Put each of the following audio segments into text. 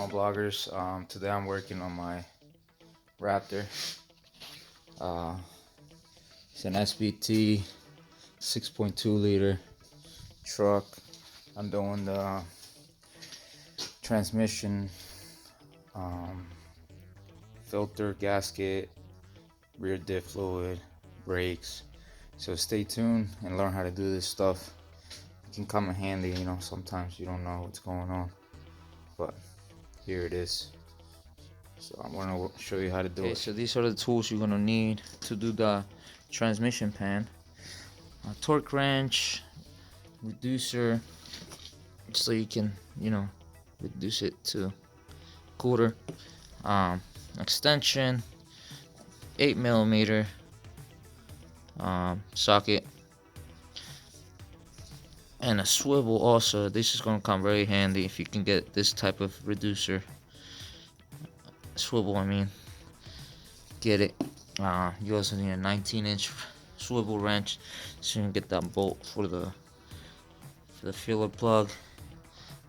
bloggers. Today I'm working on my Raptor. It's an SBT 6.2 liter truck. I'm doing the transmission, filter, gasket, rear diff fluid, brakes. So stay tuned and learn how to do this stuff. It can come in handy, sometimes you don't know what's going on, but here it is. So I'm gonna show you how to do it. So these are the tools you're gonna need to do the transmission pan. A torque wrench, reducer, so you can, reduce it to quarter. Extension, 8mm socket, and a swivel also. This is gonna come very handy if you can get this type of reducer. Swivel, get it. You also need a 19-inch swivel wrench, so you can get that bolt for the filler plug.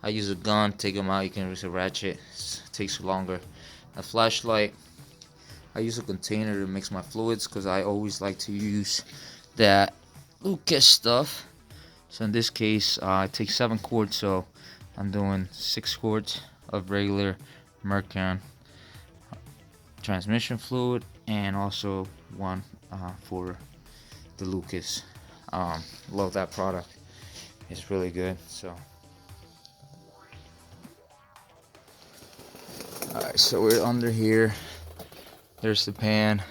I use a gun, take them out. You can use a ratchet, it takes longer. A flashlight. I use a container to mix my fluids because I always like to use that Lucas stuff. So in this case, it takes 7 quarts, so I'm doing 6 quarts of regular Mercan transmission fluid, and also 1 for the Lucas. Love that product. It's really good. So alright, so we're under here. There's the pan.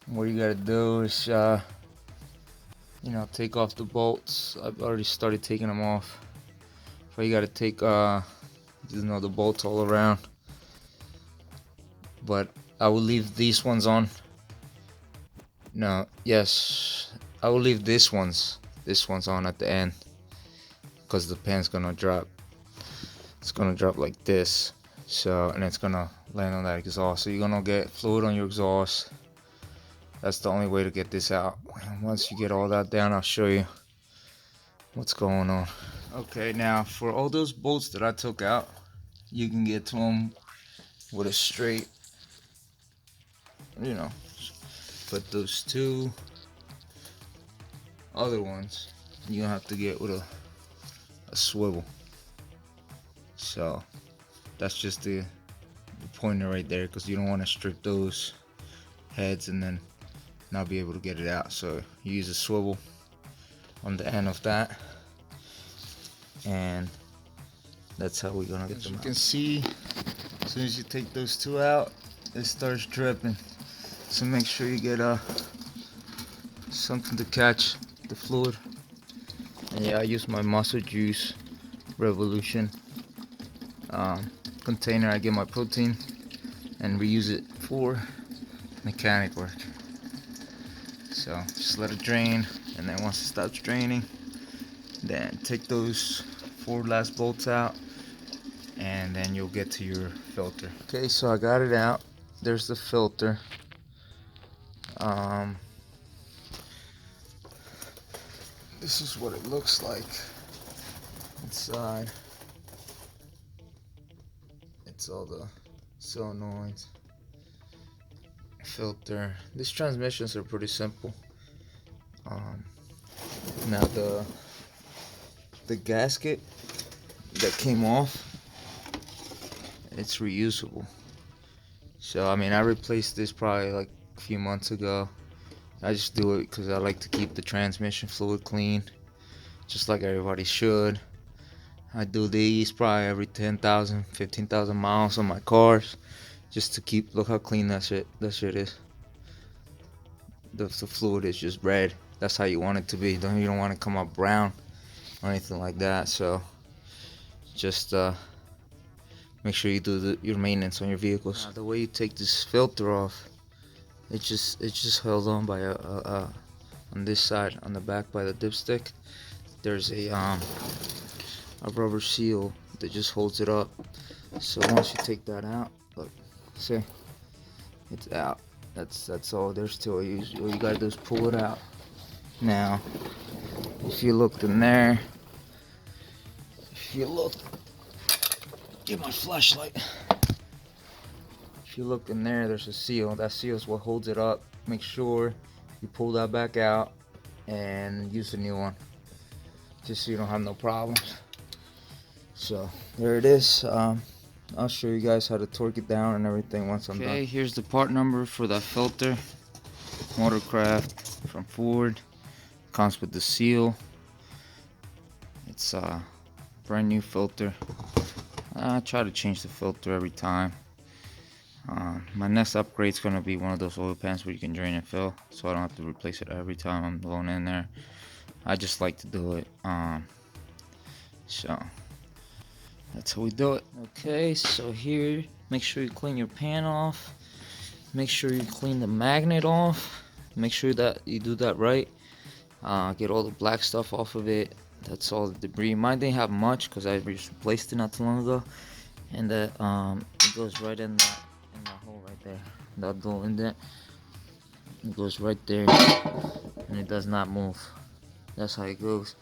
What you gotta do is take off the bolts. I've already started taking them off. But you gotta take the bolts all around. But I will leave these ones on. I will leave this one's on at the end, because the pan's gonna drop. It's gonna drop like this, and it's gonna land on that exhaust. So you're gonna get fluid on your exhaust. That's the only way to get this out. Once you get all that down, I'll show you what's going on. Okay, now for all those bolts that I took out, you can get to them with a straight, but those 2 other ones you're gonna have to get with a swivel. So that's just the pointer right there, because you don't want to strip those heads and then not be able to get it out. So you use a swivel on the end of that, and that's how we're gonna get them out. You can see, as soon as you take those 2 out, it starts dripping. So make sure you get something to catch the fluid. And I use my Muscle Juice Revolution container. I get my protein and reuse it for mechanic work. So just let it drain, and then once it stops draining, then take those 4 last bolts out, and then you'll get to your filter. Okay, so I got it out. There's the filter. This is what it looks like inside. It's all the solenoids, filter. These transmissions are pretty simple. Now the gasket that came off, it's reusable. So I replaced this probably like a few months ago. I just do it because I like to keep the transmission fluid clean, just like everybody should. I do these probably every 10,000, 15,000 miles on my cars, just to look how clean that shit is. The fluid is just red. That's how you want it to be. You don't want to come up brown or anything like that. So just make sure you do your maintenance on your vehicles. The way you take this filter off, it's just held on by on this side, on the back by the dipstick. There's a rubber seal that just holds it up. So once you take that out, look, see, it's out. That's all there's to it. All you gotta do is pull it out. Now, if you looked in there, get my flashlight. If you look in there, there's a seal. That seal is what holds it up. Make sure you pull that back out and use a new one, just so you don't have no problems. So there it is. I'll show you guys how to torque it down and everything once I'm done. Okay, here's the part number for that filter. Motorcraft from Ford. Comes with the seal. It's a brand new filter. I try to change the filter every time. My next upgrade is going to be one of those oil pans where you can drain and fill, so I don't have to replace it every time I'm going in there. I just like to do it. So that's how we do it. Okay, so here, make sure you clean your pan off. Make sure you clean the magnet off. Make sure that you do that right. Get all the black stuff off of it. That's all the debris. Mine didn't have much because I just replaced it not too long ago. And that it goes right in that hole right there. That little indent. It goes right there, and it does not move. That's how it goes.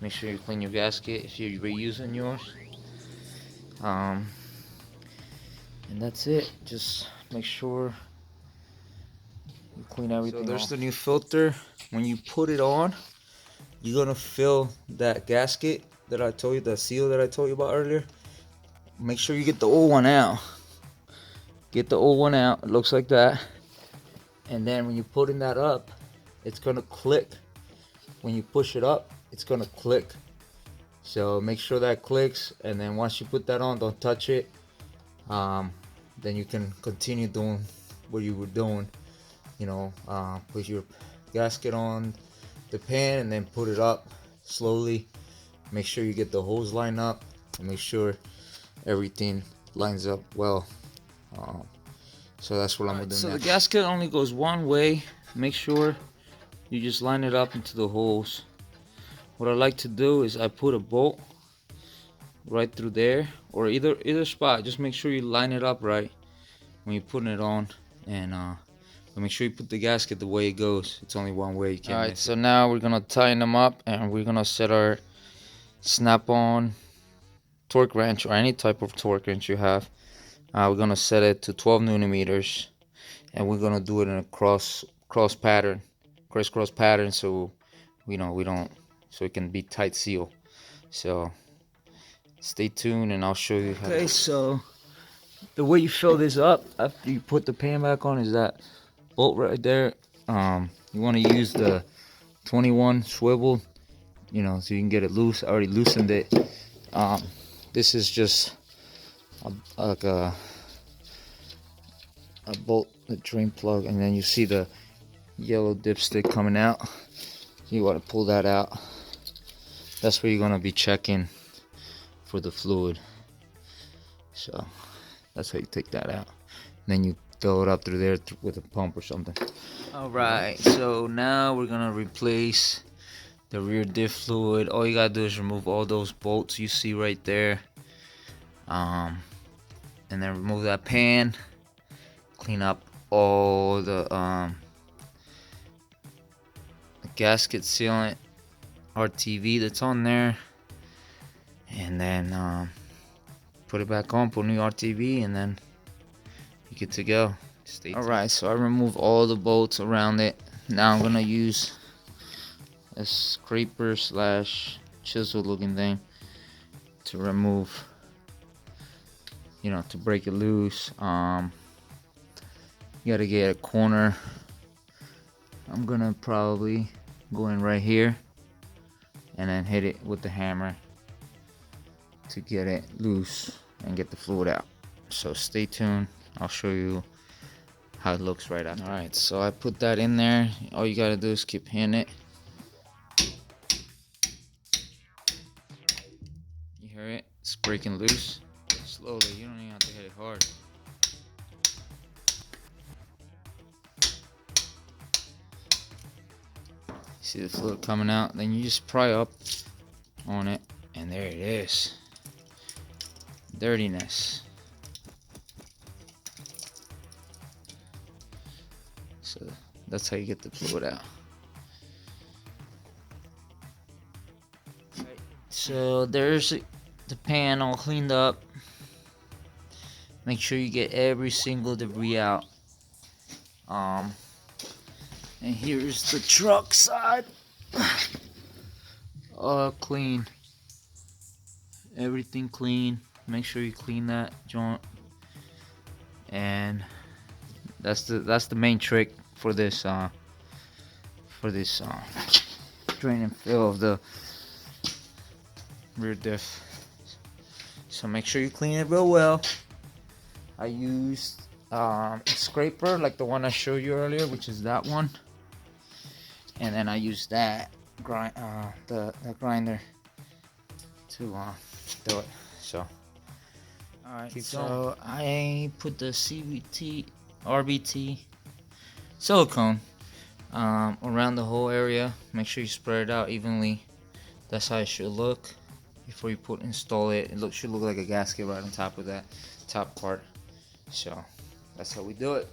Make sure you clean your gasket if you're reusing yours. And that's it. Just make sure you clean everything off. So there's the new filter. When you put it on, you're gonna fill that gasket that I told you, the seal that I told you about earlier. Make sure you get the old one out. Get the old one out. It looks like that. And then when you're putting that up, it's gonna click. When you push it up, it's gonna click. So make sure that clicks, and then once you put that on, don't touch it. Then you can continue doing what you were doing. You know, put your gasket on the pan and then put it up slowly. Make sure you get the hose lined up and make sure everything lines up well. So that's what I'm gonna do. So the gasket only goes one way. Make sure you just line it up into the holes. What I like to do is I put a bolt right through there, or either spot. Just make sure you line it up right when you're putting it on, and make sure you put the gasket the way it goes. It's only one way. You can't miss it. So now we're gonna tighten them up, and we're gonna set our snap-on torque wrench, or any type of torque wrench you have. We're gonna set it to 12 millimeters, and we're gonna do it in a crisscross pattern, so so it can be tight seal. So stay tuned, and I'll show you how. Okay, so the way you fill this up after you put the pan back on is that bolt right there. You want to use the 21 swivel, so you can get it loose. I already loosened it. This is just like a bolt, the drain plug, and then you see the yellow dipstick coming out. You want to pull that out. That's where you're going to be checking for the fluid. So that's how you take that out. And then you throw it up through there with a pump or something. Alright, so now we're going to replace the rear diff fluid. All you got to do is remove all those bolts you see right there. And then remove that pan. Clean up all the gasket sealant RTV that's on there, and then put it back on, put new RTV, and then you're good to go. Alright, so I remove all the bolts around it. Now I'm gonna use a scraper / chisel looking thing to remove, to break it loose. You gotta get a corner. I'm gonna probably go in right here and then hit it with the hammer to get it loose and get the fluid out. So stay tuned. I'll show you how it looks right after. Alright, so I put that in there. All you gotta do is keep hitting it. You hear it? It's breaking loose. Slowly, you don't even have to hit it hard. See the fluid coming out, then you just pry up on it, and there it is. Dirtiness. So that's how you get the fluid out. So there's the pan all cleaned up. Make sure you get every single debris out. And here's the truck side. Clean. Everything clean. Make sure you clean that joint. And that's the main trick for this drain and fill of the rear diff. So make sure you clean it real well. I used a scraper like the one I showed you earlier, which is that one, and then I used that the grinder to do it. So alright, so I put the RBT silicone around the whole area. Make sure you spread it out evenly. That's how it should look before you install it. It should look like a gasket right on top of that top part. So that's how we do it.